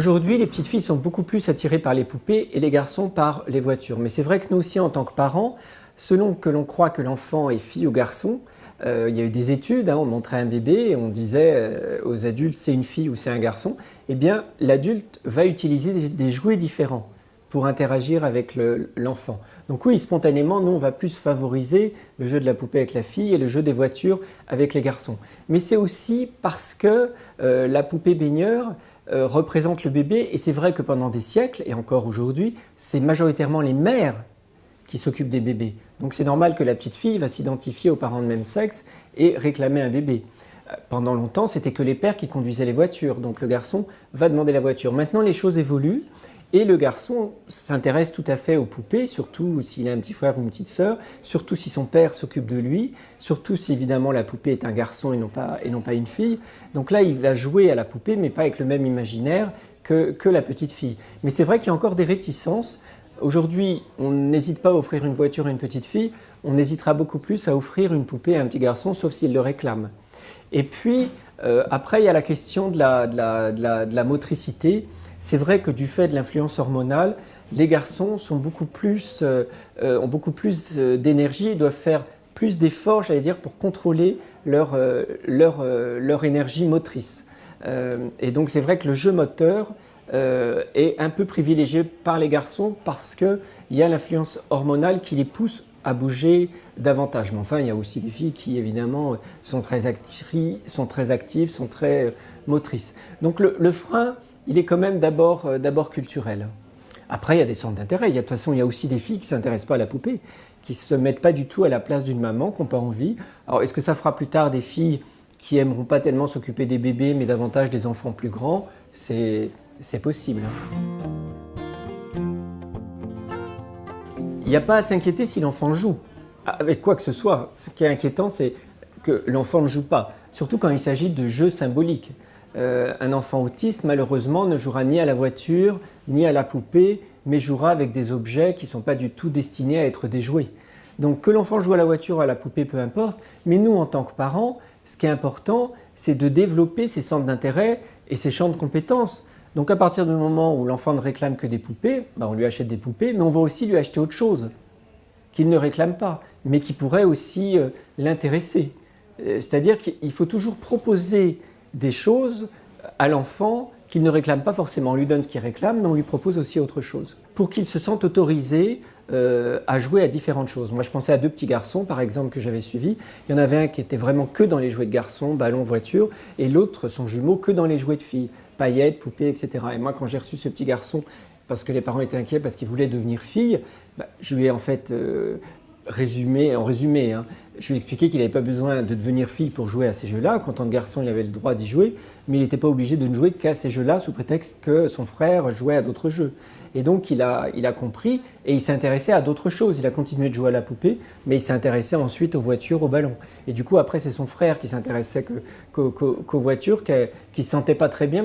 Aujourd'hui, les petites filles sont beaucoup plus attirées par les poupées et les garçons par les voitures. Mais c'est vrai que nous aussi, en tant que parents, selon que l'on croit que l'enfant est fille ou garçon, il y a eu des études, on montrait un bébé et on disait aux adultes c'est une fille ou c'est un garçon. Eh bien, l'adulte va utiliser des jouets différents pour interagir avec l'enfant. Donc oui, spontanément, nous, on va plus favoriser le jeu de la poupée avec la fille et le jeu des voitures avec les garçons. Mais c'est aussi parce que la poupée baigneur représente le bébé, et c'est vrai que pendant des siècles, et encore aujourd'hui, c'est majoritairement les mères qui s'occupent des bébés. Donc c'est normal que la petite fille va s'identifier aux parents de même sexe et réclamer un bébé. Pendant longtemps, c'était que les pères qui conduisaient les voitures, donc le garçon va demander la voiture. Maintenant, les choses évoluent, et le garçon s'intéresse tout à fait aux poupées, surtout s'il a un petit frère ou une petite sœur, surtout si son père s'occupe de lui, surtout si évidemment la poupée est un garçon et non pas une fille. Donc là, il va jouer à la poupée, mais pas avec le même imaginaire que la petite fille. Mais c'est vrai qu'il y a encore des réticences. Aujourd'hui, on n'hésite pas à offrir une voiture à une petite fille, on hésitera beaucoup plus à offrir une poupée à un petit garçon, sauf s'il le réclame. Et puis, après, il y a la question de la motricité. C'est vrai que du fait de l'influence hormonale, les garçons ont beaucoup plus d'énergie, doivent faire plus d'efforts, j'allais dire, pour contrôler leur énergie motrice. Et donc c'est vrai que le jeu moteur est un peu privilégié par les garçons parce qu'il y a l'influence hormonale qui les pousse à bouger davantage. Mais enfin, il y a aussi des filles qui, évidemment, sont très actives, sont très motrices. Donc le frein, il est quand même d'abord culturel. Après, il y a des centres d'intérêt. De toute façon, il y a aussi des filles qui ne s'intéressent pas à la poupée, qui ne se mettent pas du tout à la place d'une maman, qui n'ont pas envie. Alors, est-ce que ça fera plus tard des filles qui n'aimeront pas tellement s'occuper des bébés, mais davantage des enfants plus grands? C'est possible. Il n'y a pas à s'inquiéter si l'enfant joue, avec quoi que ce soit. Ce qui est inquiétant, c'est que l'enfant ne joue pas, surtout quand il s'agit de jeux symboliques. Un enfant autiste, malheureusement, ne jouera ni à la voiture, ni à la poupée, mais jouera avec des objets qui ne sont pas du tout destinés à être des jouets. Donc que l'enfant joue à la voiture ou à la poupée, peu importe, mais nous, en tant que parents, ce qui est important, c'est de développer ses centres d'intérêt et ses champs de compétences. Donc à partir du moment où l'enfant ne réclame que des poupées, on lui achète des poupées, mais on va aussi lui acheter autre chose qu'il ne réclame pas, mais qui pourrait aussi l'intéresser. C'est-à-dire qu'il faut toujours proposer des choses à l'enfant qu'il ne réclame pas forcément. On lui donne ce qu'il réclame, mais on lui propose aussi autre chose, pour qu'il se sente autorisé à jouer à différentes choses. Moi, je pensais à deux petits garçons, par exemple, que j'avais suivis. Il y en avait un qui était vraiment que dans les jouets de garçons, ballon, voiture, et l'autre, son jumeau, que dans les jouets de filles, paillettes, poupées, etc. Et moi, quand j'ai reçu ce petit garçon, parce que les parents étaient inquiets parce qu'il voulait devenir fille, je lui ai en fait résumé, je lui ai expliqué qu'il n'avait pas besoin de devenir fille pour jouer à ces jeux-là. Qu'en tant que garçon, il avait le droit d'y jouer, mais il n'était pas obligé de ne jouer qu'à ces jeux-là sous prétexte que son frère jouait à d'autres jeux. Et donc il a compris et il s'est intéressé à d'autres choses. Il a continué de jouer à la poupée, mais il s'est intéressé ensuite aux voitures, aux ballons. Et du coup, après, c'est son frère qui s'intéressait qu'aux voitures, qui ne se sentait pas très bien.